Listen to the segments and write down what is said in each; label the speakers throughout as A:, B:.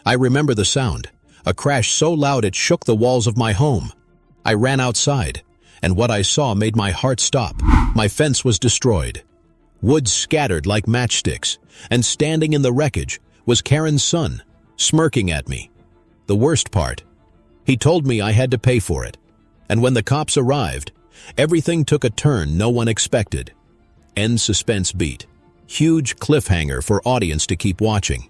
A: I remember the sound, a crash so loud it shook the walls of my home. I ran outside, and what I saw made my heart stop. My fence was destroyed. Wood scattered like matchsticks, and standing in the wreckage was Karen's son, smirking at me. The worst part, he told me I had to pay for it. And when the cops arrived, everything took a turn no one expected. End suspense beat. Huge cliffhanger for audience to keep watching.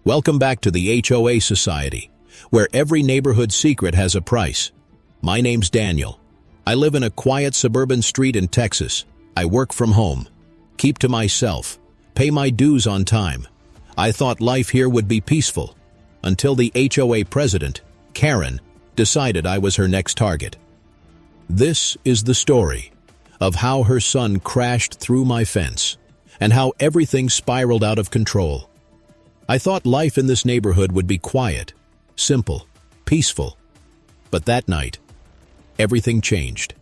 A: Welcome back to the HOA Society, where every neighborhood secret has a price. My name's Daniel. I live in a quiet suburban street in Texas. I work from home, keep to myself, pay my dues on time. I thought life here would be peaceful, until the HOA president, Karen, decided I was her next target. This is the story of how her son crashed through my fence, and how everything spiraled out of control. I thought life in this neighborhood would be quiet, simple, peaceful. But that night, everything changed.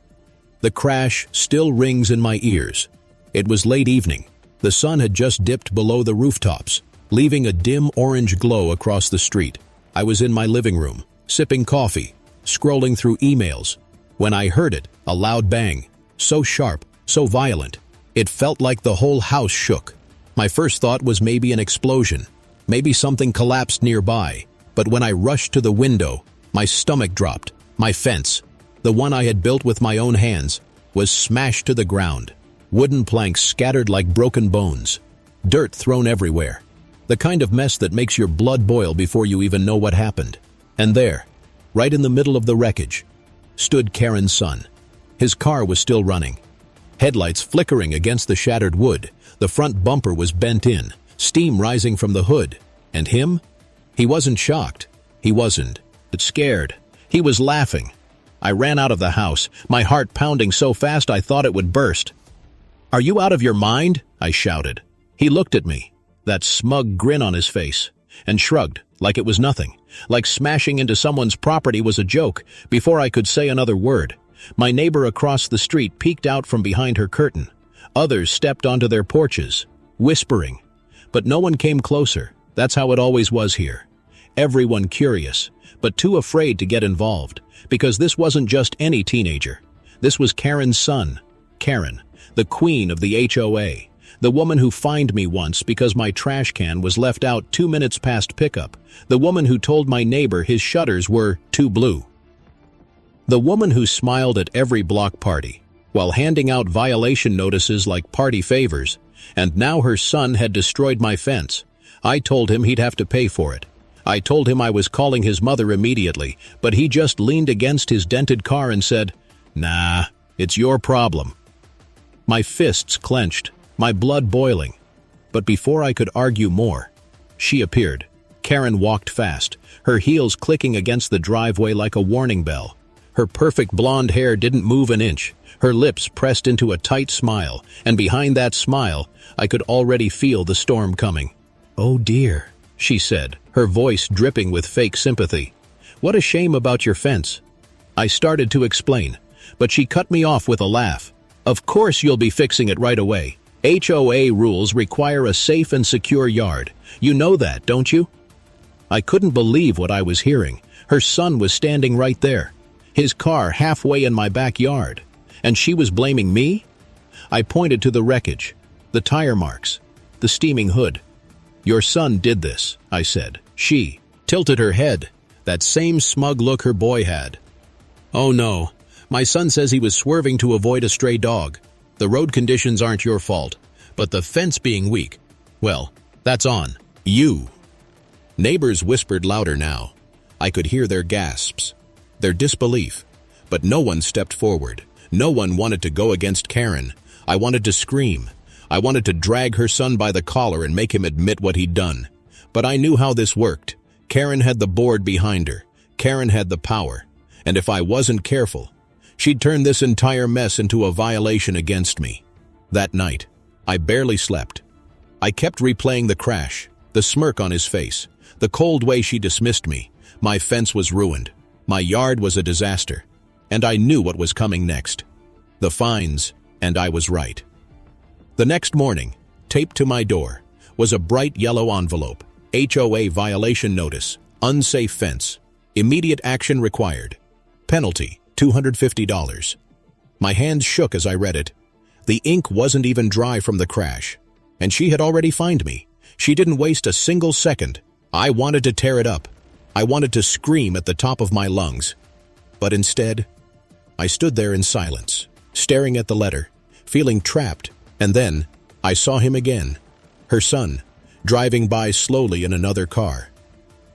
A: The crash still rings in my ears. It was late evening. The sun had just dipped below the rooftops, leaving a dim orange glow across the street. I was in my living room, sipping coffee, scrolling through emails, when I heard it, a loud bang, so sharp, so violent. It felt like the whole house shook. My first thought was maybe an explosion. Maybe something collapsed nearby. But when I rushed to the window, my stomach dropped. My fence, the one I had built with my own hands, was smashed to the ground. Wooden planks scattered like broken bones. Dirt thrown everywhere. The kind of mess that makes your blood boil before you even know what happened. And there, right in the middle of the wreckage, stood Karen's son. His car was still running. Headlights flickering against the shattered wood. The front bumper was bent in, steam rising from the hood. And him? He wasn't shocked. He wasn't scared. He was laughing. I ran out of the house, my heart pounding so fast I thought it would burst. "Are you out of your mind?" I shouted. He looked at me, that smug grin on his face, and shrugged like it was nothing, like smashing into someone's property was a joke. Before I could say another word, my neighbor across the street peeked out from behind her curtain. Others stepped onto their porches, whispering. But no one came closer. That's how it always was here. Everyone curious, but too afraid to get involved, because this wasn't just any teenager. This was Karen's son, Karen, the queen of the HOA, the woman who fined me once because my trash can was left out 2 minutes past pickup, the woman who told my neighbor his shutters were too blue. The woman who smiled at every block party, while handing out violation notices like party favors, and now her son had destroyed my fence. I told him he'd have to pay for it. I told him I was calling his mother immediately, but he just leaned against his dented car and said, "Nah, it's your problem." My fists clenched, my blood boiling. But before I could argue more, she appeared. Karen walked fast, her heels clicking against the driveway like a warning bell. Her perfect blonde hair didn't move an inch. Her lips pressed into a tight smile, and behind that smile, I could already feel the storm coming. "Oh dear," she said, her voice dripping with fake sympathy. "What a shame about your fence." I started to explain, but she cut me off with a laugh. "Of course you'll be fixing it right away. HOA rules require a safe and secure yard. You know that, don't you?" I couldn't believe what I was hearing. Her son was standing right there, his car halfway in my backyard, and she was blaming me? I pointed to the wreckage, the tire marks, the steaming hood. "Your son did this," I said. She tilted her head, that same smug look her boy had. "Oh no, my son says he was swerving to avoid a stray dog. The road conditions aren't your fault, but the fence being weak, well, that's on you." Neighbors whispered louder now. I could hear their gasps, their disbelief, but no one stepped forward. No one wanted to go against Karen. I wanted to scream. I wanted to drag her son by the collar and make him admit what he'd done. But I knew how this worked. Karen had the board behind her. Karen had the power. And if I wasn't careful, she'd turn this entire mess into a violation against me. That night, I barely slept. I kept replaying the crash, the smirk on his face, the cold way she dismissed me. My fence was ruined. My yard was a disaster. And I knew what was coming next. The fines, and I was right. The next morning, taped to my door, was a bright yellow envelope. HOA violation notice. Unsafe fence. Immediate action required. Penalty, $250. My hands shook as I read it. The ink wasn't even dry from the crash. And she had already fined me. She didn't waste a single second. I wanted to tear it up. I wanted to scream at the top of my lungs. But instead, I stood there in silence, staring at the letter, feeling trapped. And then, I saw him again. Her son, driving by slowly in another car.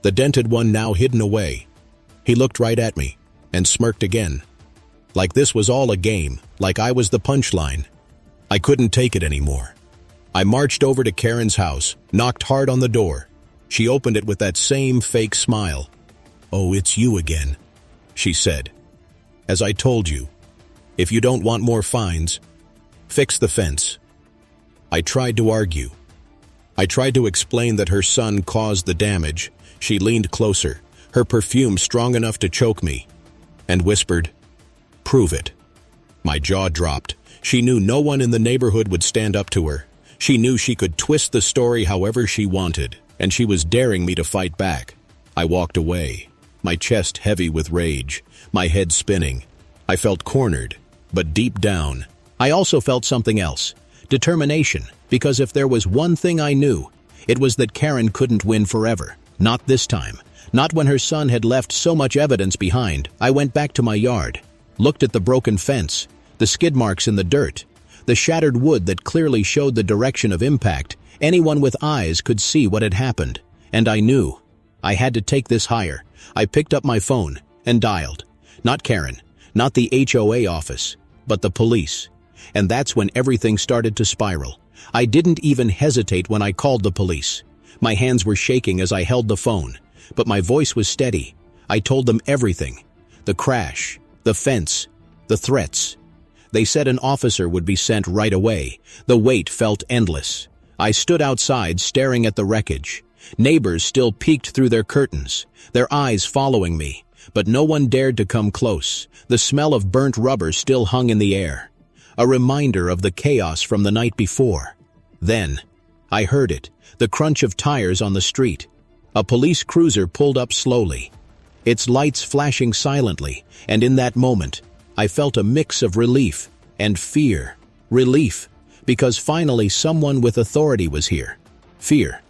A: The dented one now hidden away. He looked right at me, and smirked again. Like this was all a game, like I was the punchline. I couldn't take it anymore. I marched over to Karen's house, knocked hard on the door. She opened it with that same fake smile. "Oh, it's you again," she said. "As I told you, if you don't want more fines, fix the fence." I tried to argue. I tried to explain that her son caused the damage. She leaned closer, her perfume strong enough to choke me, and whispered, "Prove it." My jaw dropped. She knew no one in the neighborhood would stand up to her. She knew she could twist the story however she wanted, and she was daring me to fight back. I walked away, my chest heavy with rage, my head spinning. I felt cornered, but deep down, I also felt something else. Determination, because if there was one thing I knew, it was that Karen couldn't win forever. Not this time. Not when her son had left so much evidence behind. I went back to my yard, looked at the broken fence, the skid marks in the dirt, the shattered wood that clearly showed the direction of impact. Anyone with eyes could see what had happened. And I knew. I had to take this higher. I picked up my phone and dialed. Not Karen, not the HOA office, but the police. And that's when everything started to spiral. I didn't even hesitate when I called the police. My hands were shaking as I held the phone, but my voice was steady. I told them everything. The crash, the fence, the threats. They said an officer would be sent right away. The wait felt endless. I stood outside staring at the wreckage. Neighbors still peeked through their curtains, their eyes following me, but no one dared to come close. The smell of burnt rubber still hung in the air, a reminder of the chaos from the night before. Then, I heard it, the crunch of tires on the street. A police cruiser pulled up slowly, its lights flashing silently, and in that moment, I felt a mix of relief and fear. Relief, because finally someone with authority was here. Fear,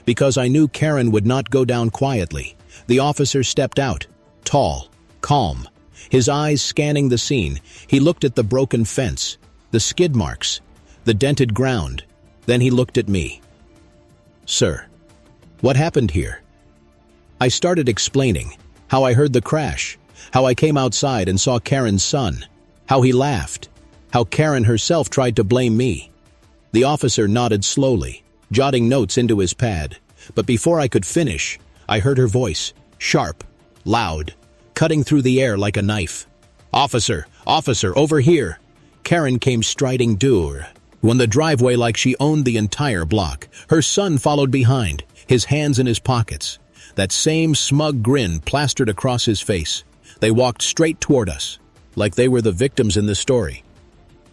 A: because I knew Karen would not go down quietly. The officer stepped out, tall, calm, his eyes scanning the scene. He looked at the broken fence, the skid marks, the dented ground. Then he looked at me. "Sir, what happened here?" I started explaining how I heard the crash, how I came outside and saw Karen's son, how he laughed, how Karen herself tried to blame me. The officer nodded slowly, jotting notes into his pad. But before I could finish, I heard her voice, sharp, loud, cutting through the air like a knife. "Officer, officer, over here!" Karen came striding down the driveway like she owned the entire block. Her son followed behind, his hands in his pockets, that same smug grin plastered across his face. They walked straight toward us, like they were the victims in this story.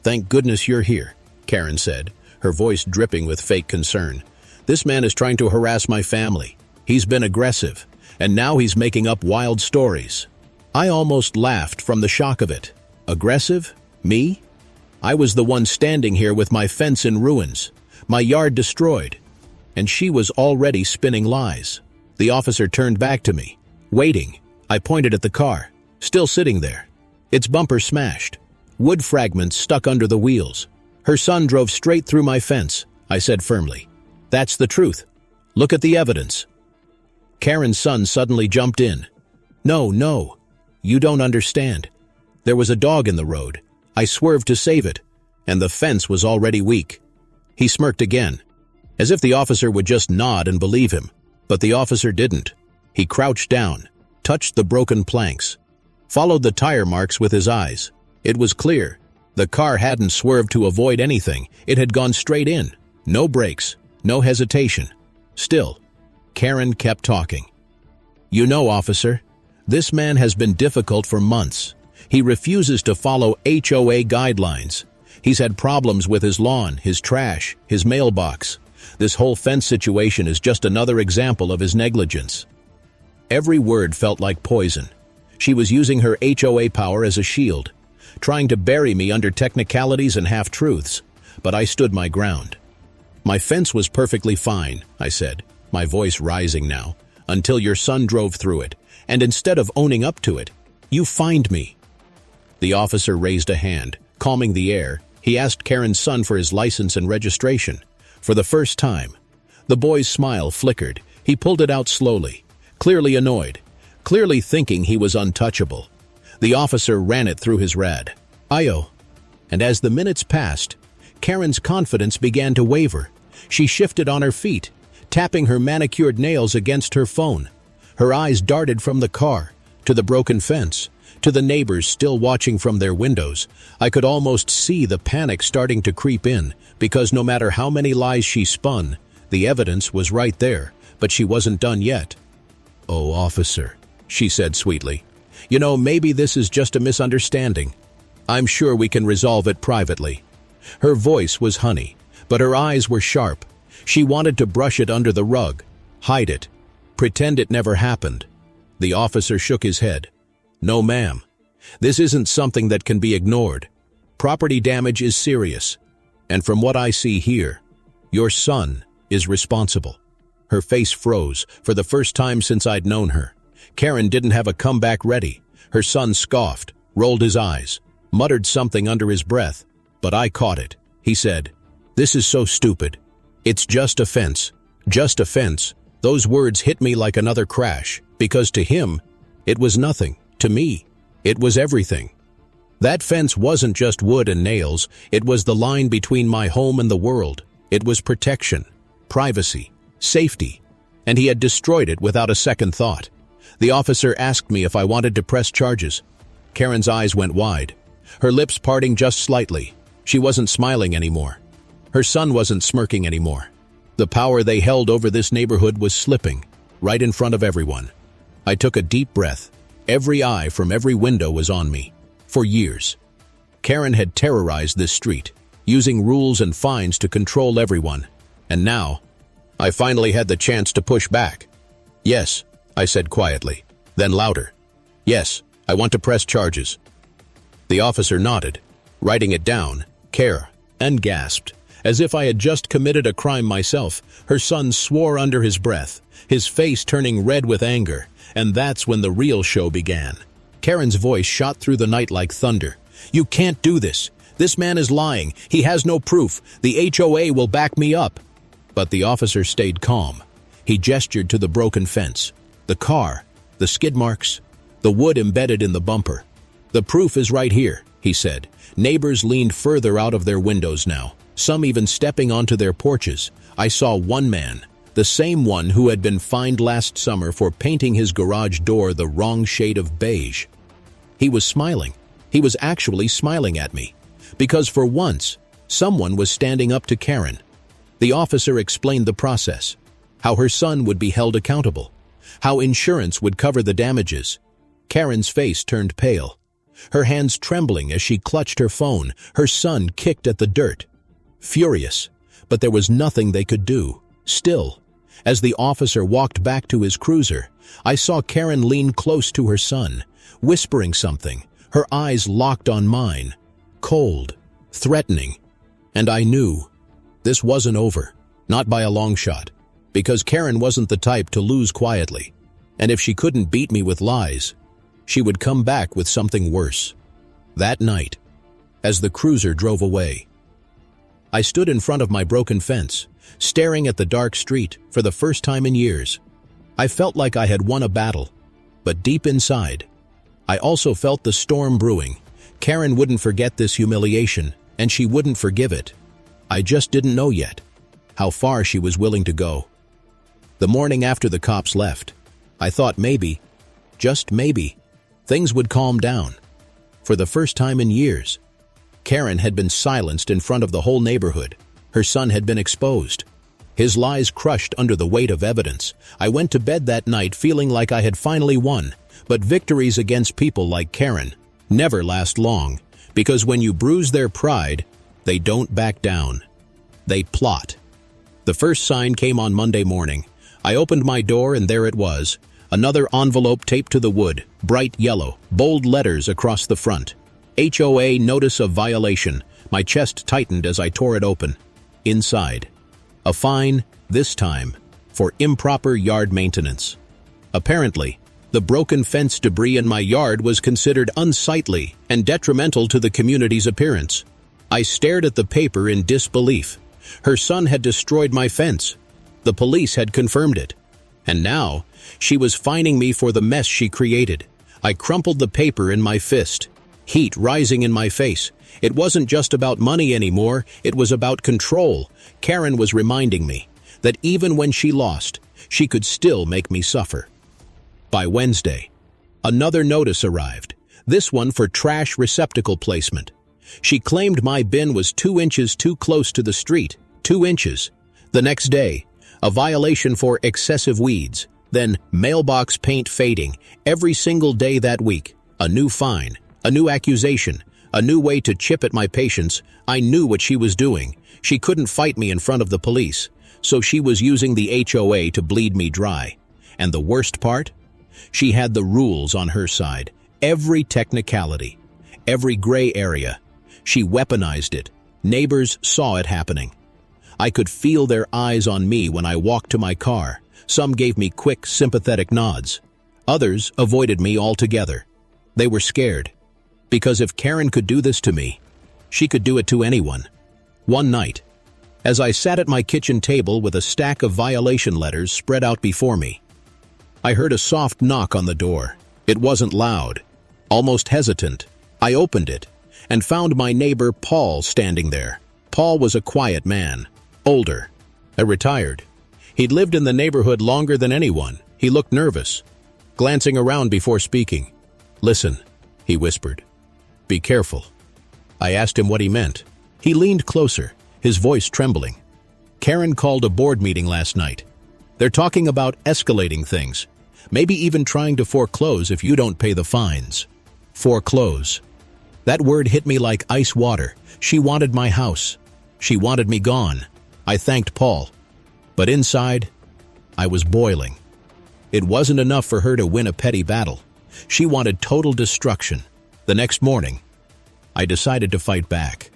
A: "Thank goodness you're here," Karen said, her voice dripping with fake concern. "This man is trying to harass my family. He's been aggressive, and now he's making up wild stories." I almost laughed from the shock of it. Aggressive? Me? I was the one standing here with my fence in ruins, my yard destroyed, and she was already spinning lies. The officer turned back to me, waiting. I pointed at the car, still sitting there. Its bumper smashed, wood fragments stuck under the wheels. "Her son drove straight through my fence," I said firmly. "That's the truth. Look at the evidence." Karen's son suddenly jumped in. No, you don't understand. There was a dog in the road. I swerved to save it, and the fence was already weak." He smirked again, as if the officer would just nod and believe him. But the officer didn't. He crouched down, touched the broken planks, followed the tire marks with his eyes. It was clear. The car hadn't swerved to avoid anything. It had gone straight in. No brakes, no hesitation. Still, Karen kept talking. "You know, officer, this man has been difficult for months. He refuses to follow HOA guidelines. He's had problems with his lawn, his trash, his mailbox. This whole fence situation is just another example of his negligence." Every word felt like poison. She was using her HOA power as a shield, trying to bury me under technicalities and half-truths, but I stood my ground. "My fence was perfectly fine," I said, my voice rising now, "until your son drove through it, and instead of owning up to it, you fined me." The officer raised a hand, calming the air. He asked Karen's son for his license and registration. For the first time, the boy's smile flickered. He pulled it out slowly, clearly annoyed, clearly thinking he was untouchable. The officer ran it through his rad. "Ayo." And as the minutes passed, Karen's confidence began to waver. She shifted on her feet, tapping her manicured nails against her phone. Her eyes darted from the car, to the broken fence, to the neighbors still watching from their windows. I could almost see the panic starting to creep in, because no matter how many lies she spun, the evidence was right there, but she wasn't done yet. "Oh, officer," she said sweetly, "you know, maybe this is just a misunderstanding. I'm sure we can resolve it privately." Her voice was honey, but her eyes were sharp. She wanted to brush it under the rug, hide it, pretend it never happened. The officer shook his head. "No, ma'am. This isn't something that can be ignored. Property damage is serious. And from what I see here, your son is responsible." Her face froze for the first time since I'd known her. Karen didn't have a comeback ready. Her son scoffed, rolled his eyes, muttered something under his breath, but I caught it. He said, "This is so stupid. It's just a fence. Just a fence." Those words hit me like another crash, because to him, it was nothing. To me, it was everything. That fence wasn't just wood and nails. It was the line between my home and the world. It was protection, privacy, safety, and he had destroyed it without a second thought. The officer asked me if I wanted to press charges. Karen's eyes went wide, her lips parting just slightly. She wasn't smiling anymore. Her son wasn't smirking anymore. The power they held over this neighborhood was slipping, right in front of everyone. I took a deep breath. Every eye from every window was on me. For years, Karen had terrorized this street, using rules and fines to control everyone. And now, I finally had the chance to push back. "Yes," I said quietly, then louder. "Yes, I want to press charges." The officer nodded, writing it down, Karen, and gasped, as if I had just committed a crime myself. Her son swore under his breath, his face turning red with anger, and that's when the real show began. Karen's voice shot through the night like thunder. "You can't do this. This man is lying. He has no proof. The HOA will back me up." But the officer stayed calm. He gestured to the broken fence, the car, the skid marks, the wood embedded in the bumper. "The proof is right here," he said. Neighbors leaned further out of their windows now, some even stepping onto their porches. I saw one man, the same one who had been fined last summer for painting his garage door the wrong shade of beige. He was smiling. He was actually smiling at me. Because for once, someone was standing up to Karen. The officer explained the process, how her son would be held accountable, how insurance would cover the damages. Karen's face turned pale, her hands trembling as she clutched her phone. Her son kicked at the dirt, furious, but there was nothing they could do. Still, as the officer walked back to his cruiser, I saw Karen lean close to her son, whispering something, her eyes locked on mine, cold, threatening. And I knew this wasn't over, not by a long shot, because Karen wasn't the type to lose quietly. And if she couldn't beat me with lies, she would come back with something worse. That night, as the cruiser drove away, I stood in front of my broken fence, staring at the dark street for the first time in years. I felt like I had won a battle, but deep inside, I also felt the storm brewing. Karen wouldn't forget this humiliation, and she wouldn't forgive it. I just didn't know yet how far she was willing to go. The morning after the cops left, I thought maybe, just maybe, things would calm down. For the first time in years, Karen had been silenced in front of the whole neighborhood. Her son had been exposed, his lies crushed under the weight of evidence. I went to bed that night feeling like I had finally won, but victories against people like Karen never last long, because when you bruise their pride, they don't back down. They plot. The first sign came on Monday morning. I opened my door and there it was. Another envelope taped to the wood, bright yellow, bold letters across the front. HOA Notice of Violation. My chest tightened as I tore it open. Inside, a fine, this time, for improper yard maintenance. Apparently, the broken fence debris in my yard was considered unsightly and detrimental to the community's appearance. I stared at the paper in disbelief. Her son had destroyed my fence. The police had confirmed it. And now, she was fining me for the mess she created. I crumpled the paper in my fist, heat rising in my face. It wasn't just about money anymore, it was about control. Karen was reminding me that even when she lost, she could still make me suffer. By Wednesday, another notice arrived, this one for trash receptacle placement. She claimed my bin was 2 inches too close to the street, 2 inches. The next day, a violation for excessive weeds, then mailbox paint fading. Every single day that week, a new fine, a new accusation, a new way to chip at my patience. I knew what she was doing. She couldn't fight me in front of the police, so she was using the HOA to bleed me dry. And the worst part? She had the rules on her side. Every technicality, every gray area. She weaponized it. Neighbors saw it happening. I could feel their eyes on me when I walked to my car. Some gave me quick, sympathetic nods. Others avoided me altogether. They were scared. Because if Karen could do this to me, she could do it to anyone. One night, as I sat at my kitchen table with a stack of violation letters spread out before me, I heard a soft knock on the door. It wasn't loud, almost hesitant. I opened it and found my neighbor Paul standing there. Paul was a quiet man, older, retired. He'd lived in the neighborhood longer than anyone. He looked nervous, glancing around before speaking. "Listen," he whispered. "Be careful." I asked him what he meant. He leaned closer, his voice trembling. "Karen called a board meeting last night. They're talking about escalating things, maybe even trying to foreclose if you don't pay the fines." Foreclose. That word hit me like ice water. She wanted my house. She wanted me gone. I thanked Paul. But inside, I was boiling. It wasn't enough for her to win a petty battle. She wanted total destruction. The next morning, I decided to fight back.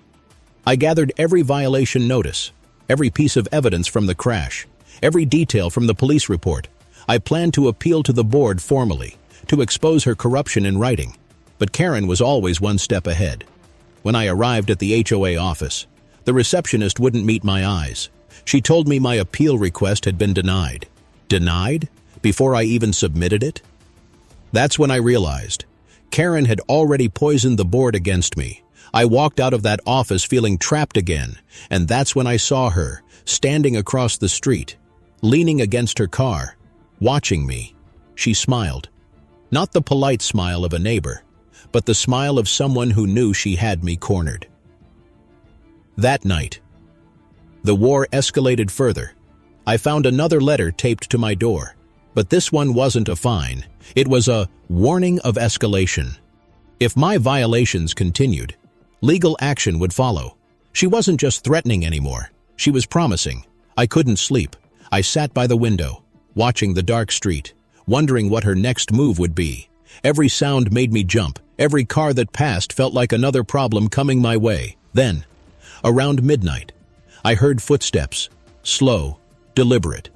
A: I gathered every violation notice, every piece of evidence from the crash, every detail from the police report. I planned to appeal to the board formally, to expose her corruption in writing. But Karen was always one step ahead. When I arrived at the HOA office, the receptionist wouldn't meet my eyes. She told me my appeal request had been denied. Denied? Before I even submitted it? That's when I realized Karen had already poisoned the board against me. I walked out of that office feeling trapped again, and that's when I saw her, standing across the street, leaning against her car, watching me. She smiled. Not the polite smile of a neighbor, but the smile of someone who knew she had me cornered. That night, the war escalated further. I found another letter taped to my door, but this one wasn't a fine. It was a warning of escalation. If my violations continued, legal action would follow. She wasn't just threatening anymore. She was promising. I couldn't sleep. I sat by the window, watching the dark street, wondering what her next move would be. Every sound made me jump. Every car that passed felt like another problem coming my way. Then, around midnight, I heard footsteps, slow, deliberate,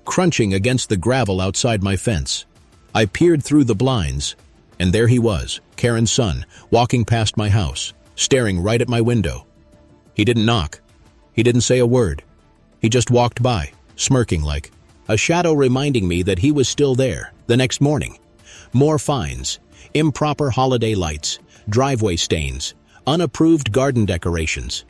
A: crunching against the gravel outside my fence. I peered through the blinds, and there he was, Karen's son, walking past my house, staring right at my window. He didn't knock. He didn't say a word. He just walked by, smirking like a shadow, reminding me that he was still there. The next morning, more fines, improper holiday lights, driveway stains, unapproved garden decorations.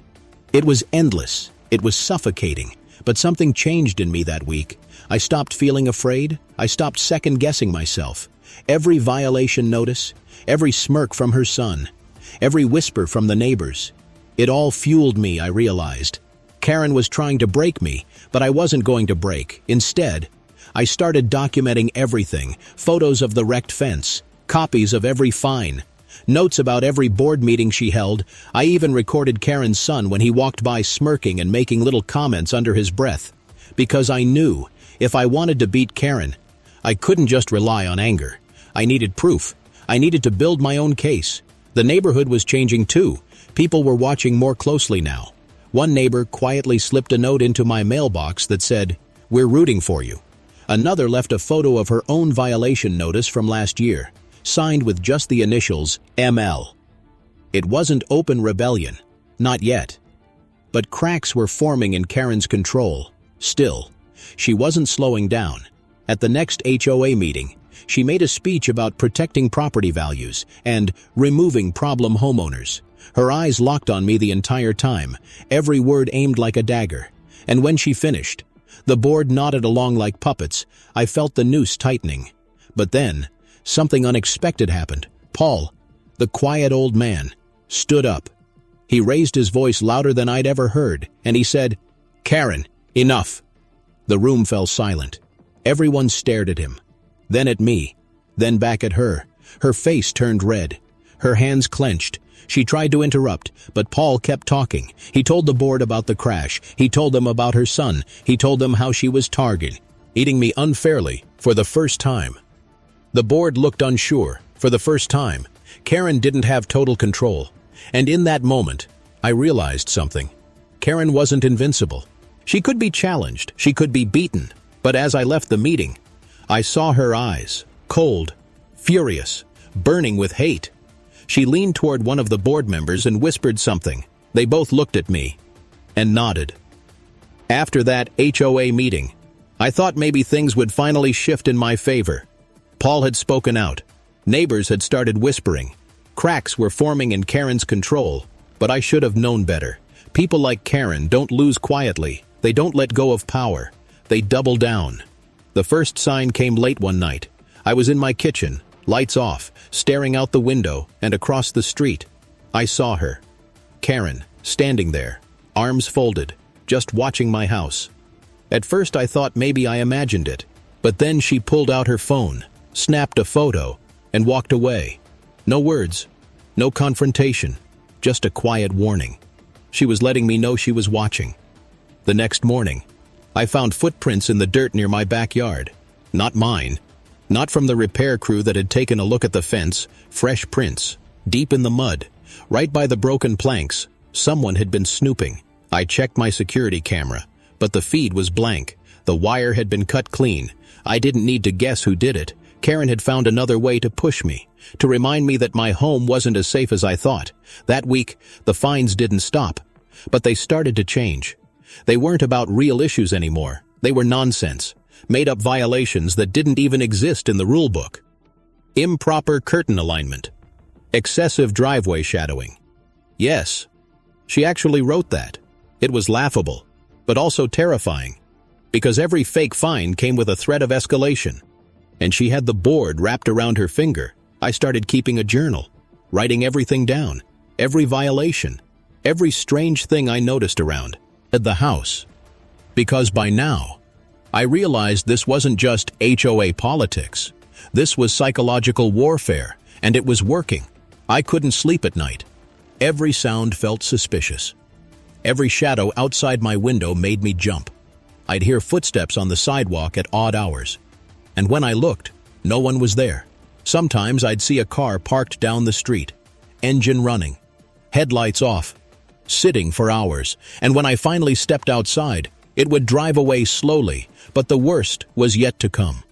A: It was endless. It was suffocating. But something changed in me that week. I stopped feeling afraid. I stopped second-guessing myself. Every violation notice, every smirk from her son, every whisper from the neighbors, it all fueled me, I realized. Karen was trying to break me, but I wasn't going to break. Instead, I started documenting everything, photos of the wrecked fence, copies of every fine, notes about every board meeting she held. I even recorded Karen's son when he walked by smirking and making little comments under his breath. Because I knew, if I wanted to beat Karen, I couldn't just rely on anger. I needed proof. I needed to build my own case. The neighborhood was changing too. People were watching more closely now. One neighbor quietly slipped a note into my mailbox that said, "We're rooting for you." Another left a photo of her own violation notice from last year, signed with just the initials ML. It wasn't open rebellion. Not yet. But cracks were forming in Karen's control. Still, she wasn't slowing down. At the next HOA meeting, she made a speech about protecting property values and removing problem homeowners. Her eyes locked on me the entire time, every word aimed like a dagger. And when she finished, the board nodded along like puppets. I felt the noose tightening. But then, something unexpected happened. Paul, the quiet old man, stood up. He raised his voice louder than I'd ever heard, and he said, "Karen, enough." The room fell silent. Everyone stared at him. Then at me. Then back at her. Her face turned red. Her hands clenched. She tried to interrupt, but Paul kept talking. He told the board about the crash. He told them about her son. He told them how she was targeting me unfairly for the first time. The board looked unsure. For the first time, Karen didn't have total control. And in that moment, I realized something. Karen wasn't invincible. She could be challenged. She could be beaten. But as I left the meeting, I saw her eyes, cold, furious, burning with hate. She leaned toward one of the board members and whispered something. They both looked at me and nodded. After that HOA meeting, I thought maybe things would finally shift in my favor. Paul had spoken out. Neighbors had started whispering. Cracks were forming in Karen's control, but I should have known better. People like Karen don't lose quietly. They don't let go of power. They double down. The first sign came late one night. I was in my kitchen, lights off, staring out the window and across the street. I saw her. Karen, standing there, arms folded, just watching my house. At first I thought maybe I imagined it, but then she pulled out her phone, snapped a photo, and walked away. No words, no confrontation, just a quiet warning. She was letting me know she was watching. The next morning, I found footprints in the dirt near my backyard. Not mine. Not from the repair crew that had taken a look at the fence. Fresh prints. Deep in the mud. Right by the broken planks. Someone had been snooping. I checked my security camera, but the feed was blank. The wire had been cut clean. I didn't need to guess who did it. Karen had found another way to push me, to remind me that my home wasn't as safe as I thought. That week, the fines didn't stop, but they started to change. They weren't about real issues anymore. They were nonsense, made-up violations that didn't even exist in the rulebook. Improper curtain alignment. Excessive driveway shadowing. Yes, she actually wrote that. It was laughable, but also terrifying, because every fake fine came with a threat of escalation. And she had the board wrapped around her finger. I started keeping a journal, writing everything down, every violation, every strange thing I noticed around the house. Because by now, I realized this wasn't just HOA politics. This was psychological warfare, and it was working. I couldn't sleep at night. Every sound felt suspicious. Every shadow outside my window made me jump. I'd hear footsteps on the sidewalk at odd hours. And when I looked, no one was there. Sometimes I'd see a car parked down the street, engine running, headlights off, sitting for hours, and when I finally stepped outside, it would drive away slowly, but the worst was yet to come.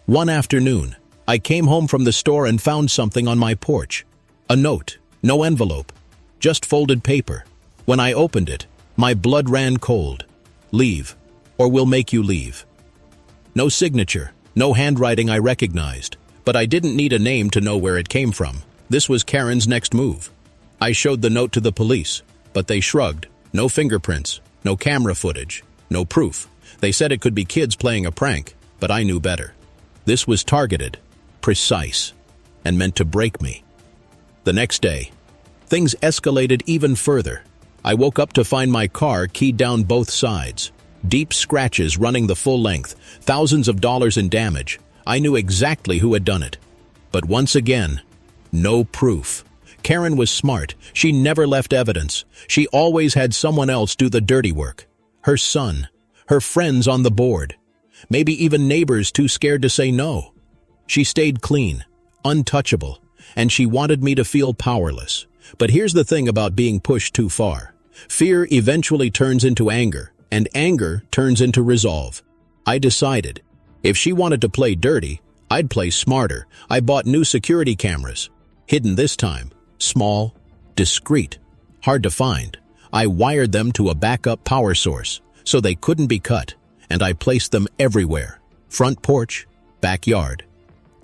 A: One afternoon, I came home from the store and found something on my porch. A note, no envelope, just folded paper. When I opened it, my blood ran cold. Leave, or we'll make you leave. No signature, no handwriting I recognized, but I didn't need a name to know where it came from. This was Karen's next move. I showed the note to the police, but they shrugged. No fingerprints, no camera footage, no proof. They said it could be kids playing a prank, but I knew better. This was targeted, precise, and meant to break me. The next day, things escalated even further. I woke up to find my car keyed down both sides. Deep scratches running the full length, thousands of dollars in damage. I knew exactly who had done it. But once again, no proof. Karen was smart. She never left evidence. She always had someone else do the dirty work. Her son, her friends on the board, maybe even neighbors too scared to say no. She stayed clean, untouchable, and she wanted me to feel powerless. But here's the thing about being pushed too far. Fear eventually turns into anger, and anger turns into resolve. I decided, if she wanted to play dirty, I'd play smarter. I bought new security cameras. Hidden this time. Small, discreet, hard to find. I wired them to a backup power source, so they couldn't be cut, and I placed them everywhere. Front porch, backyard.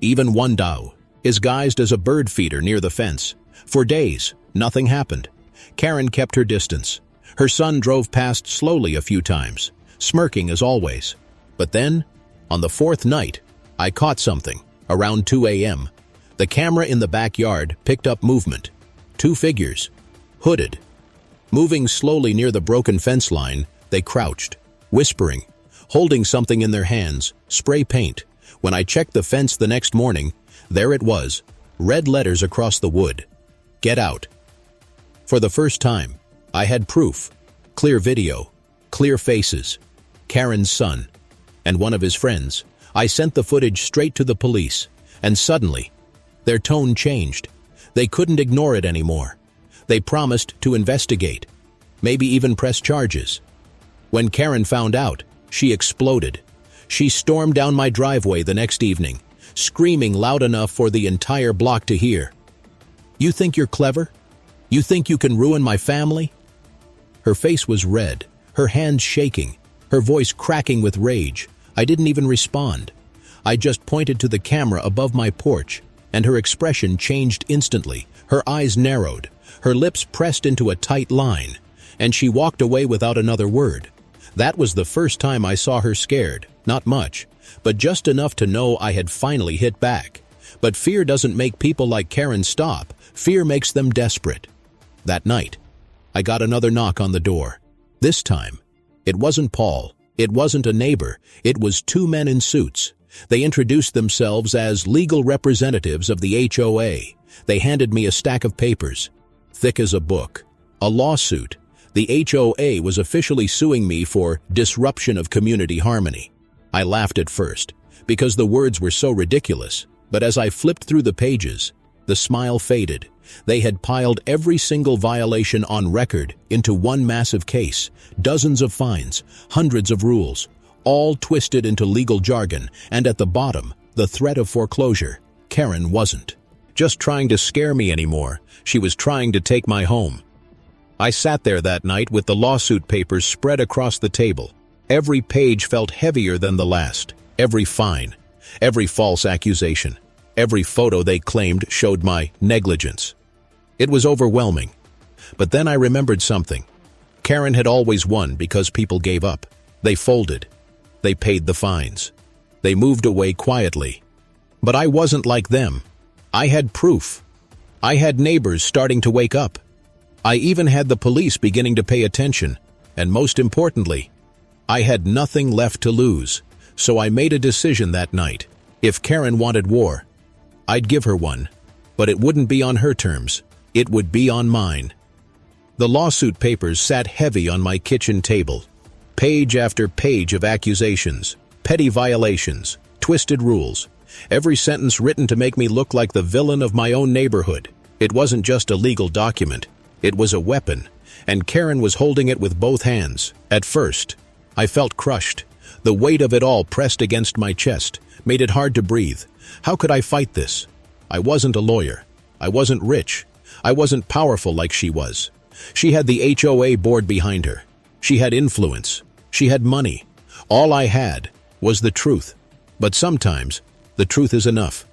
A: Even one doe, disguised as a bird feeder near the fence. For days, nothing happened. Karen kept her distance. Her son drove past slowly a few times, smirking as always. But then, on the fourth night, I caught something, around 2 a.m. The camera in the backyard picked up movement. 2 figures, hooded. Moving slowly near the broken fence line, they crouched, whispering, holding something in their hands, spray paint. When I checked the fence the next morning, there it was, red letters across the wood. Get out. For the first time, I had proof. Clear video, clear faces. Karen's son, and one of his friends. I sent the footage straight to the police, and suddenly, their tone changed. They couldn't ignore it anymore. They promised to investigate, maybe even press charges. When Karen found out, she exploded. She stormed down my driveway the next evening, screaming loud enough for the entire block to hear. You think you're clever? You think you can ruin my family? Her face was red, her hands shaking, her voice cracking with rage. I didn't even respond. I just pointed to the camera above my porch, and her expression changed instantly. Her eyes narrowed, her lips pressed into a tight line, and she walked away without another word. That was the first time I saw her scared. Not much, but just enough to know I had finally hit back. But fear doesn't make people like Karen stop. Fear makes them desperate. That night, I got another knock on the door. This time, it wasn't Paul. It wasn't a neighbor. It was 2 men in suits. They introduced themselves as legal representatives of the HOA. They handed me a stack of papers, thick as a book. A lawsuit. The HOA was officially suing me for disruption of community harmony. I laughed at first, because the words were so ridiculous, but as I flipped through the pages, the smile faded. They had piled every single violation on record into one massive case, dozens of fines, hundreds of rules, all twisted into legal jargon, and at the bottom, the threat of foreclosure. Karen wasn't just trying to scare me anymore, she was trying to take my home. I sat there that night with the lawsuit papers spread across the table. Every page felt heavier than the last. Every fine, every false accusation, every photo they claimed showed my negligence. It was overwhelming. But then I remembered something. Karen had always won because people gave up. They folded. They paid the fines. They moved away quietly. But I wasn't like them. I had proof. I had neighbors starting to wake up. I even had the police beginning to pay attention. And most importantly, I had nothing left to lose. So I made a decision that night. If Karen wanted war, I'd give her one. But it wouldn't be on her terms. It would be on mine. The lawsuit papers sat heavy on my kitchen table. Page after page of accusations, petty violations, twisted rules. Every sentence written to make me look like the villain of my own neighborhood. It wasn't just a legal document. It was a weapon, and Karen was holding it with both hands. At first, I felt crushed. The weight of it all pressed against my chest, made it hard to breathe. How could I fight this? I wasn't a lawyer. I wasn't rich. I wasn't powerful like she was. She had the HOA board behind her. She had influence. She had money. All I had was the truth. But sometimes, the truth is enough.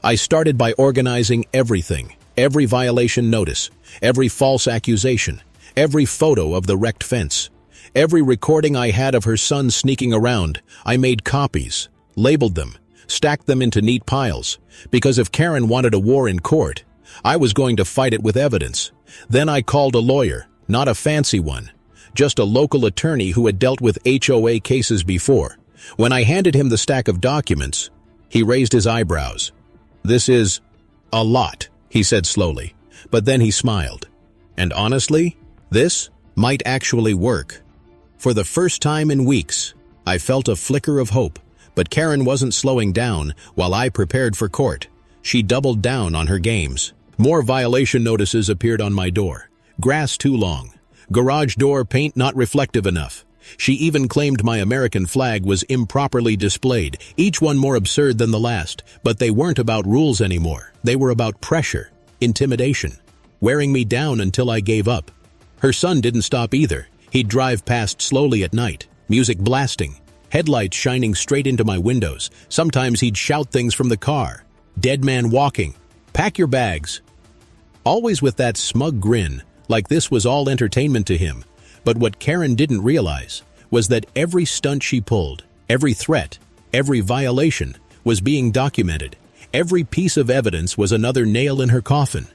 A: I started by organizing everything, every violation notice, every false accusation, every photo of the wrecked fence, every recording I had of her son sneaking around. I made copies, labeled them, stacked them into neat piles, because if Karen wanted a war in court, I was going to fight it with evidence. Then I called a lawyer, not a fancy one, just a local attorney who had dealt with HOA cases before. When I handed him the stack of documents, he raised his eyebrows. "This is a lot," he said slowly, but then he smiled. "And honestly, this might actually work." For the first time in weeks, I felt a flicker of hope, but Karen wasn't slowing down while I prepared for court. She doubled down on her games. More violation notices appeared on my door. Grass too long. Garage door paint not reflective enough. She even claimed my American flag was improperly displayed, each one more absurd than the last. But they weren't about rules anymore. They were about pressure, intimidation, wearing me down until I gave up. Her son didn't stop either. He'd drive past slowly at night, music blasting, headlights shining straight into my windows. Sometimes he'd shout things from the car. Dead man walking. Pack your bags. Always with that smug grin, like this was all entertainment to him. But what Karen didn't realize was that every stunt she pulled, every threat, every violation was being documented. Every piece of evidence was another nail in her coffin.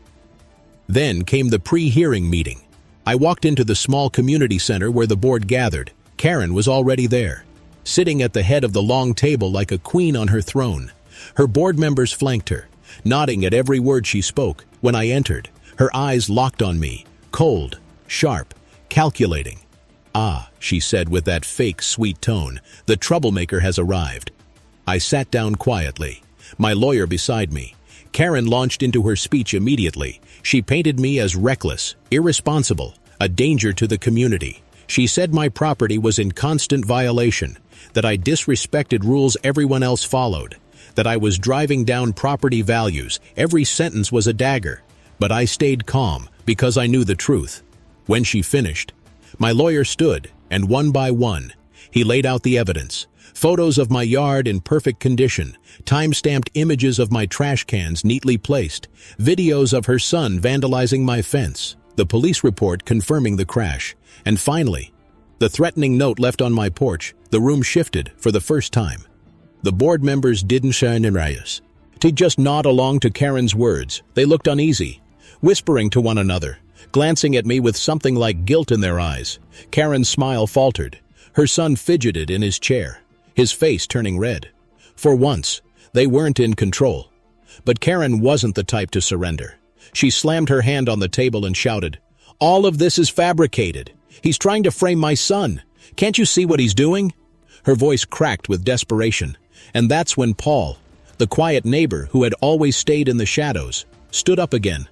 A: Then came the pre-hearing meeting. I walked into the small community center where the board gathered. Karen was already there, sitting at the head of the long table like a queen on her throne. Her board members flanked her, nodding at every word she spoke. When I entered, her eyes locked on me, cold, sharp, calculating. "Ah," she said with that fake, sweet tone, "the troublemaker has arrived." I sat down quietly, my lawyer beside me. Karen launched into her speech immediately. She painted me as reckless, irresponsible, a danger to the community. She said my property was in constant violation, that I disrespected rules everyone else followed, that I was driving down property values. Every sentence was a dagger. But I stayed calm because I knew the truth. When she finished, my lawyer stood, and one by one, he laid out the evidence. Photos of my yard in perfect condition, time-stamped images of my trash cans neatly placed, videos of her son vandalizing my fence, the police report confirming the crash, and finally, the threatening note left on my porch. The room shifted for the first time. The board members didn't shine in rayas. To just nod along to Karen's words. They looked uneasy, whispering to one another, glancing at me with something like guilt in their eyes. Karen's smile faltered. Her son fidgeted in his chair, his face turning red. For once, they weren't in control. But Karen wasn't the type to surrender. She slammed her hand on the table and shouted, "All of this is fabricated. He's trying to frame my son. Can't you see what he's doing?" Her voice cracked with desperation. And that's when Paul, the quiet neighbor who had always stayed in the shadows, stood up again.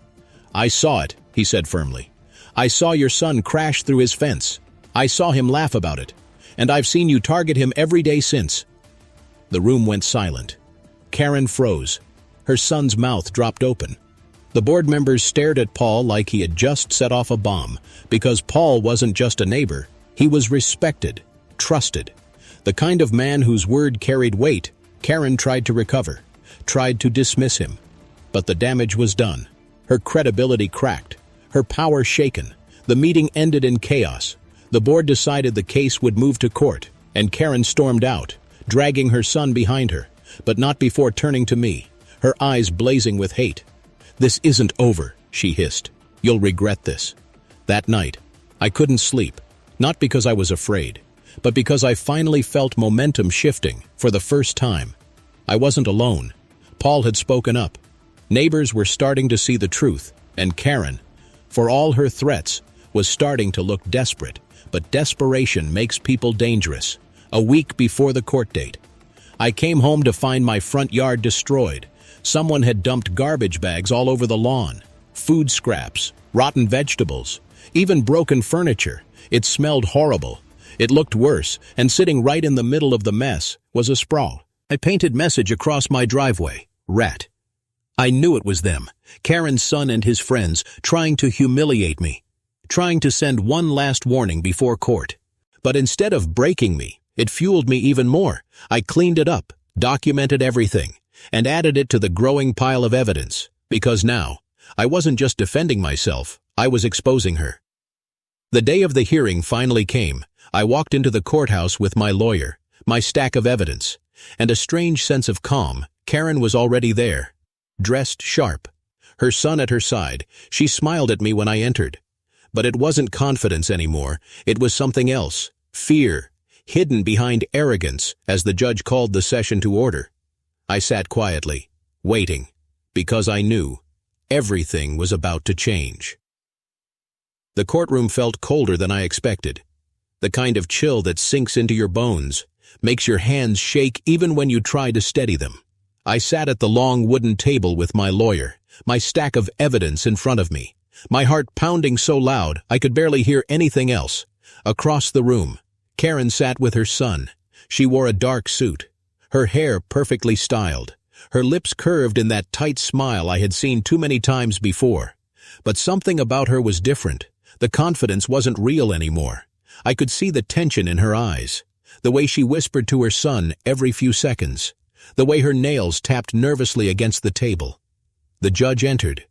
A: "I saw it," he said firmly. "I saw your son crash through his fence. I saw him laugh about it. And I've seen you target him every day since." The room went silent. Karen froze. Her son's mouth dropped open. The board members stared at Paul like he had just set off a bomb, because Paul wasn't just a neighbor. He was respected, trusted. The kind of man whose word carried weight. Karen tried to recover, tried to dismiss him. But the damage was done. Her credibility cracked, her power shaken. The meeting ended in chaos. The board decided the case would move to court, and Karen stormed out, dragging her son behind her, but not before turning to me, her eyes blazing with hate. "This isn't over," she hissed. "You'll regret this." That night, I couldn't sleep, not because I was afraid, but because I finally felt momentum shifting for the first time. I wasn't alone. Paul had spoken up. Neighbors were starting to see the truth, and Karen, for all her threats, was starting to look desperate. But desperation makes people dangerous. A week before the court date, I came home to find my front yard destroyed. Someone had dumped garbage bags all over the lawn, food scraps, rotten vegetables, even broken furniture. It smelled horrible. It looked worse, and sitting right in the middle of the mess was a sprawl. I painted message across my driveway, "Rat." I knew it was them, Karen's son and his friends, trying to humiliate me, trying to send one last warning before court. But instead of breaking me, it fueled me even more. I cleaned it up, documented everything, and added it to the growing pile of evidence, because now, I wasn't just defending myself, I was exposing her. The day of the hearing finally came. I walked into the courthouse with my lawyer, my stack of evidence, and a strange sense of calm. Karen was already there, dressed sharp, her son at her side. She smiled at me when I entered. But it wasn't confidence anymore. It was something else, fear, hidden behind arrogance, as the judge called the session to order. I sat quietly, waiting, because I knew everything was about to change. The courtroom felt colder than I expected. The kind of chill that sinks into your bones, makes your hands shake even when you try to steady them. I sat at the long wooden table with my lawyer, my stack of evidence in front of me, my heart pounding so loud I could barely hear anything else. Across the room, Karen sat with her son. She wore a dark suit, her hair perfectly styled, her lips curved in that tight smile I had seen too many times before. But something about her was different. The confidence wasn't real anymore. I could see the tension in her eyes, the way she whispered to her son every few seconds, the way her nails tapped nervously against the table. The judge entered,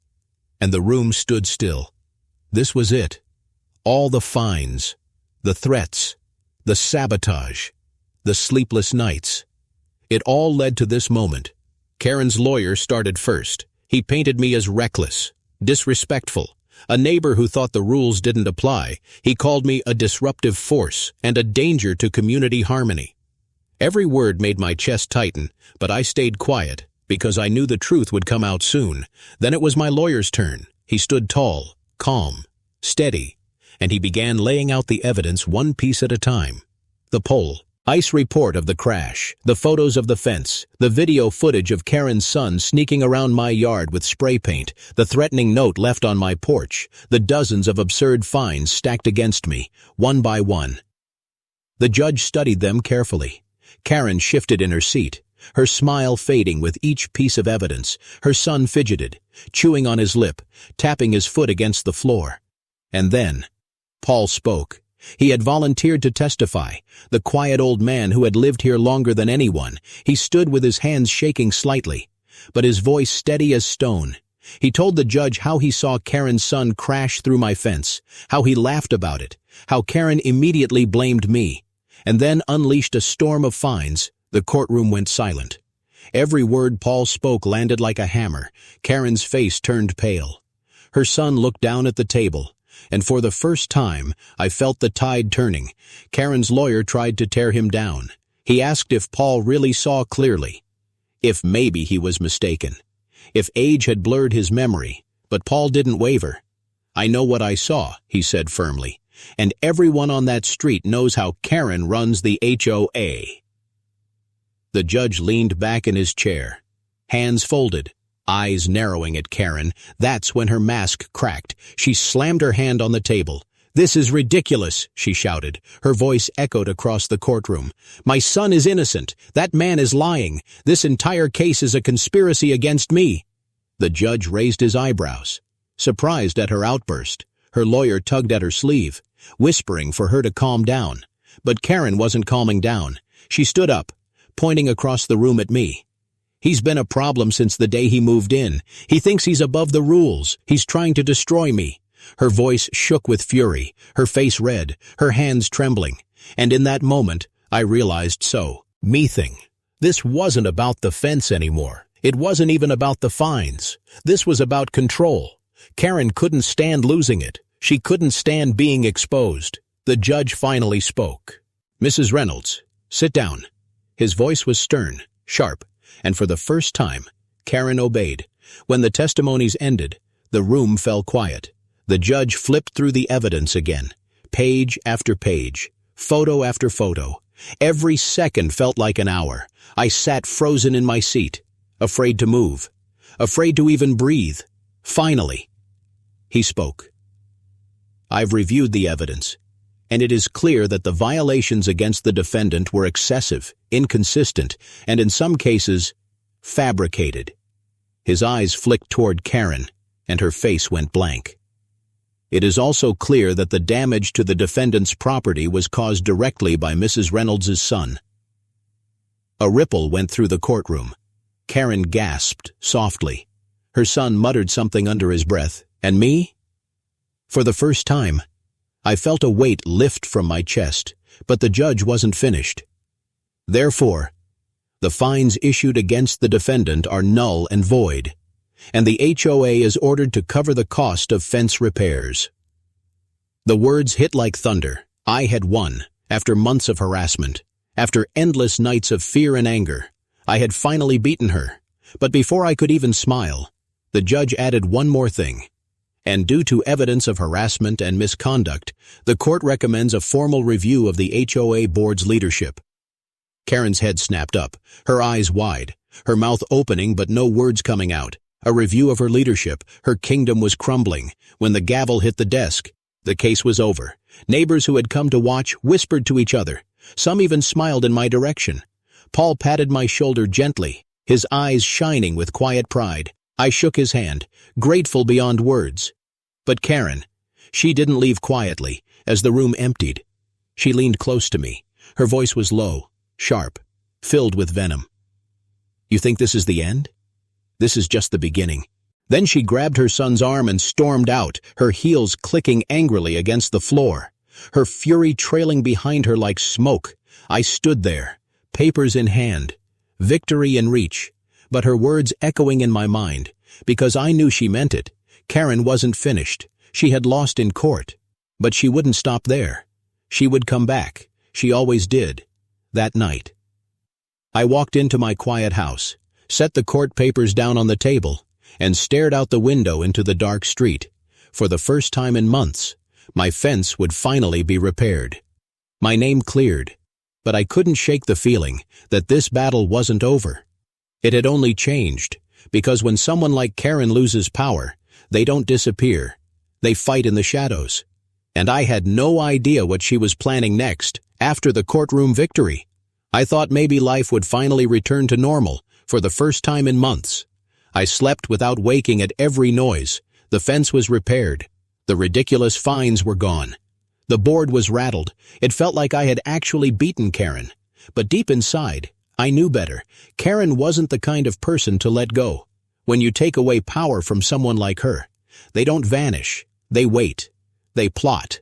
A: and the room stood still. This was it. All the fines, the threats, the sabotage, the sleepless nights. It all led to this moment. Karen's lawyer started first. He painted me as reckless, disrespectful, a neighbor who thought the rules didn't apply. He called me a disruptive force and a danger to community harmony. Every word made my chest tighten, but I stayed quiet because I knew the truth would come out soon. Then it was my lawyer's turn. He stood tall, calm, steady, and he began laying out the evidence one piece at a time. The poll, ICE report of the crash, the photos of the fence, the video footage of Karen's son sneaking around my yard with spray paint, the threatening note left on my porch, the dozens of absurd fines stacked against me, one by one. The judge studied them carefully. Karen shifted in her seat, her smile fading with each piece of evidence. Her son fidgeted, chewing on his lip, tapping his foot against the floor. And then, Paul spoke. He had volunteered to testify, the quiet old man who had lived here longer than anyone. He stood with his hands shaking slightly, but his voice steady as stone. He told the judge how he saw Karen's son crash through my fence, how he laughed about it, how Karen immediately blamed me, and then unleashed a storm of fines. The courtroom went silent. Every word Paul spoke landed like a hammer. Karen's face turned pale. Her son looked down at the table, and for the first time, I felt the tide turning. Karen's lawyer tried to tear him down. He asked if Paul really saw clearly, if maybe he was mistaken, if age had blurred his memory, but Paul didn't waver. "I know what I saw," he said firmly, "and everyone on that street knows how Karen runs the HOA." The judge leaned back in his chair, hands folded, eyes narrowing at Karen. That's when her mask cracked. She slammed her hand on the table. "This is ridiculous," she shouted. Her voice echoed across the courtroom. "My son is innocent. That man is lying. This entire case is a conspiracy against me." The judge raised his eyebrows, surprised at her outburst. Her lawyer tugged at her sleeve, whispering for her to calm down. But Karen wasn't calming down. She stood up, pointing across the room at me. "He's been a problem since the day he moved in. He thinks he's above the rules. He's trying to destroy me." Her voice shook with fury, her face red, her hands trembling. And in that moment, I realized this wasn't about the fence anymore. It wasn't even about the fines. This was about control. Karen couldn't stand losing it. She couldn't stand being exposed. The judge finally spoke. "Mrs. Reynolds, sit down." His voice was stern, sharp, and for the first time, Karen obeyed. When the testimonies ended, the room fell quiet. The judge flipped through the evidence again, page after page, photo after photo. Every second felt like an hour. I sat frozen in my seat, afraid to move, afraid to even breathe. Finally, he spoke. "I've reviewed the evidence, and it is clear that the violations against the defendant were excessive, inconsistent, and in some cases, fabricated." His eyes flicked toward Karen, and her face went blank. "It is also clear that the damage to the defendant's property was caused directly by Mrs. Reynolds' son." A ripple went through the courtroom. Karen gasped softly. Her son muttered something under his breath. And me? For the first time, I felt a weight lift from my chest, but the judge wasn't finished. "Therefore, the fines issued against the defendant are null and void, and the HOA is ordered to cover the cost of fence repairs." The words hit like thunder. I had won. After months of harassment, after endless nights of fear and anger, I had finally beaten her. But before I could even smile, the judge added one more thing. and due to evidence of harassment and misconduct, the court recommends a formal review of the HOA board's leadership. Karen's head snapped up, her eyes wide, her mouth opening but no words coming out. A review of her leadership, her kingdom was crumbling. When the gavel hit the desk, the case was over. Neighbors who had come to watch whispered to each other. Some even smiled in my direction. Paul patted my shoulder gently, his eyes shining with quiet pride. I shook his hand, grateful beyond words. But Karen, she didn't leave quietly, as the room emptied. She leaned close to me. Her voice was low, sharp, filled with venom. "You think this is the end? This is just the beginning." Then she grabbed her son's arm and stormed out, her heels clicking angrily against the floor, her fury trailing behind her like smoke. I stood there, papers in hand, victory in reach, but her words echoing in my mind, because I knew she meant it. Karen wasn't finished. She had lost in court. But she wouldn't stop there. She would come back. She always did. That night. I walked into my quiet house, set the court papers down on the table, and stared out the window into the dark street. For the first time in months, my fence would finally be repaired. My name cleared, but I couldn't shake the feeling that this battle wasn't over. It had only changed, because when someone like Karen loses power, they don't disappear. They fight in the shadows. And I had no idea what she was planning next, after the courtroom victory. I thought maybe life would finally return to normal, for the first time in months. I slept without waking at every noise. The fence was repaired. The ridiculous fines were gone. The board was rattled. It felt like I had actually beaten Karen. But deep inside, I knew better. Karen wasn't the kind of person to let go. When you take away power from someone like her, they don't vanish. They wait. They plot.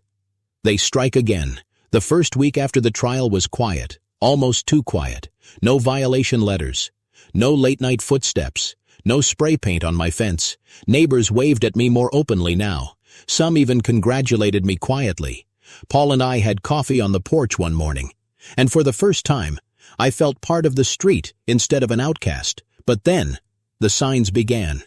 A: They strike again. The first week after the trial was quiet, almost too quiet. No violation letters. No late-night footsteps. No spray paint on my fence. Neighbors waved at me more openly now. Some even congratulated me quietly. Paul and I had coffee on the porch one morning, and for the first time, I felt part of the street instead of an outcast. But then, the signs began.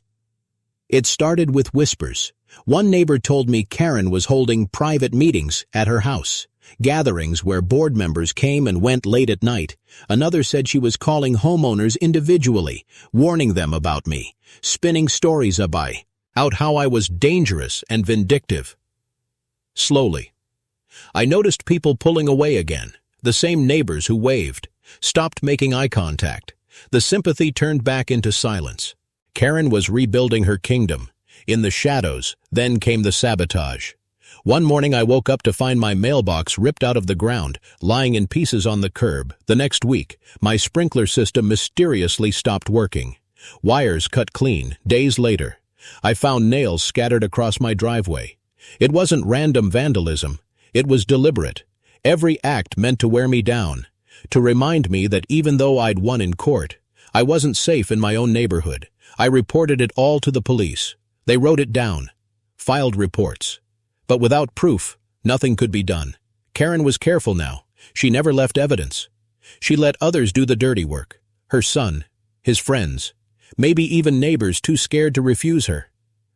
A: It started with whispers. One neighbor told me Karen was holding private meetings at her house, gatherings where board members came and went late at night. Another said she was calling homeowners individually, warning them about me, spinning stories about how I was dangerous and vindictive. Slowly, I noticed people pulling away again. The same neighbors who waved stopped making eye contact. The sympathy turned back into silence. Karen was rebuilding her kingdom. In the shadows, then came the sabotage. One morning I woke up to find my mailbox ripped out of the ground, lying in pieces on the curb. The next week, my sprinkler system mysteriously stopped working. Wires cut clean. Days later, I found nails scattered across my driveway. It wasn't random vandalism. It was deliberate. Every act meant to wear me down, to remind me that even though I'd won in court, I wasn't safe in my own neighborhood. I reported it all to the police. They wrote it down, filed reports. But without proof, nothing could be done. Karen was careful now. She never left evidence. She let others do the dirty work. Her son, his friends, maybe even neighbors too scared to refuse her.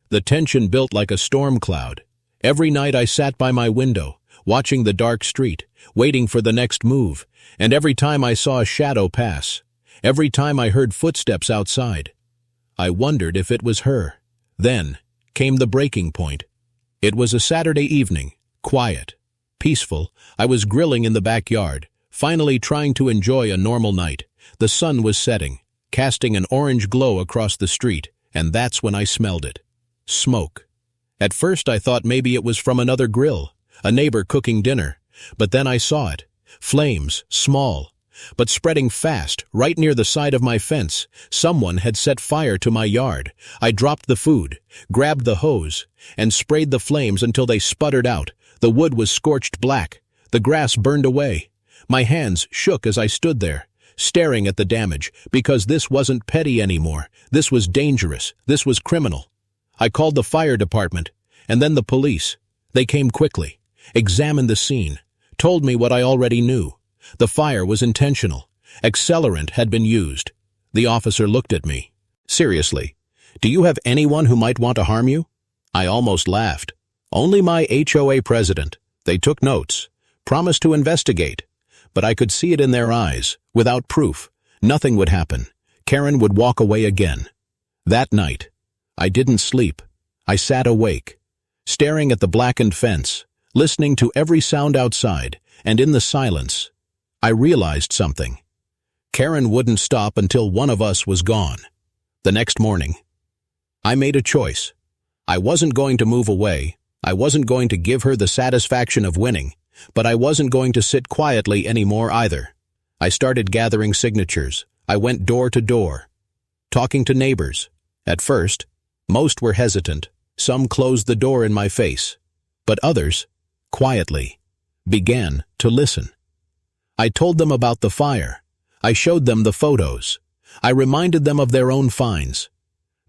A: The tension built like a storm cloud. Every night I sat by my window, watching the dark street, waiting for the next move, and every time I saw a shadow pass, every time I heard footsteps outside, I wondered if it was her. Then came the breaking point. It was a Saturday evening, quiet, peaceful. I was grilling in the backyard, finally trying to enjoy a normal night. The sun was setting, casting an orange glow across the street, and that's when I smelled it. Smoke. At first I thought maybe it was from another grill, a neighbor cooking dinner, but then I saw it. Flames, small, but spreading fast, right near the side of my fence. Someone had set fire to my yard. I dropped the food, grabbed the hose, and sprayed the flames until they sputtered out. The wood was scorched black. The grass burned away. My hands shook as I stood there, staring at the damage, because this wasn't petty anymore. This was dangerous. This was criminal. I called the fire department, and then the police. They came quickly, examined the scene, told me what I already knew. The fire was intentional. Accelerant had been used. The officer looked at me. "Seriously, do you have anyone who might want to harm you?" I almost laughed. Only my HOA president. They took notes, promised to investigate. But I could see it in their eyes. Without proof, nothing would happen. Karen would walk away again. That night, I didn't sleep. I sat awake, staring at the blackened fence, listening to every sound outside, and in the silence, I realized something. Karen wouldn't stop until one of us was gone. The next morning, I made a choice. I wasn't going to move away. I wasn't going to give her the satisfaction of winning, but I wasn't going to sit quietly anymore either. I started gathering signatures. I went door to door, talking to neighbors. At first, most were hesitant. Some closed the door in my face, but others, quietly, began to listen. I told them about the fire. I showed them the photos. I reminded them of their own finds,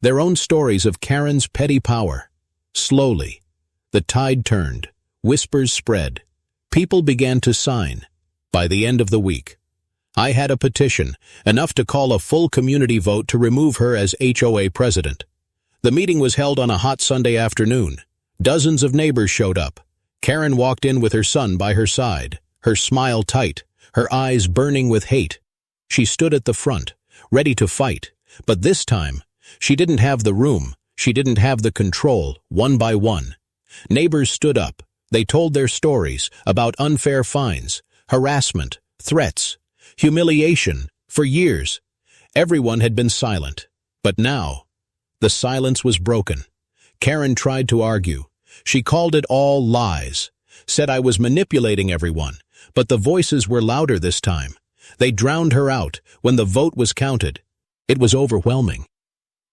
A: their own stories of Karen's petty power. Slowly, the tide turned. Whispers spread. People began to sign. By the end of the week, I had a petition, enough to call a full community vote to remove her as HOA president. The meeting was held on a hot Sunday afternoon. Dozens of neighbors showed up. Karen walked in with her son by her side, her smile tight, her eyes burning with hate. She stood at the front, ready to fight, but this time, she didn't have the room, she didn't have the control. One by one, neighbors stood up. They told their stories about unfair fines, harassment, threats, humiliation. For years, everyone had been silent, but now, the silence was broken. Karen tried to argue. She called it all lies, said I was manipulating everyone, but the voices were louder this time. They drowned her out when the vote was counted. It was overwhelming.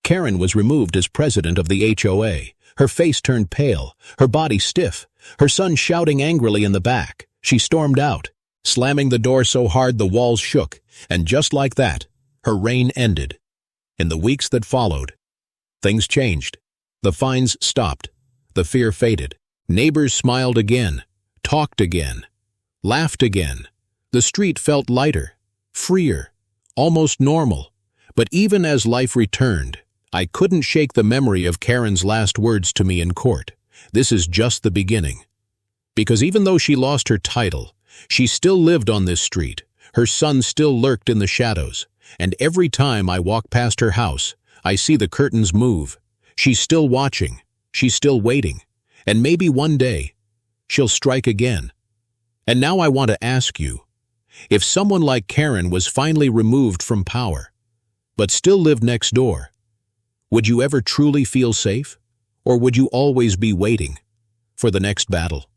A: Karen was removed as president of the HOA. Her face turned pale, her body stiff, her son shouting angrily in the back. She stormed out, slamming the door so hard the walls shook, and just like that, her reign ended. In the weeks that followed, things changed. The fines stopped. The fear faded. Neighbors smiled again, talked again, laughed again. The street felt lighter, freer, almost normal. But even as life returned, I couldn't shake the memory of Karen's last words to me in court. This is just the beginning. Because even though she lost her title, she still lived on this street. Her son still lurked in the shadows. And every time I walk past her house, I see the curtains move. She's still watching. She's still waiting. And maybe one day, she'll strike again. And now I want to ask you, if someone like Karen was finally removed from power, but still lived next door, would you ever truly feel safe? Or would you always be waiting for the next battle?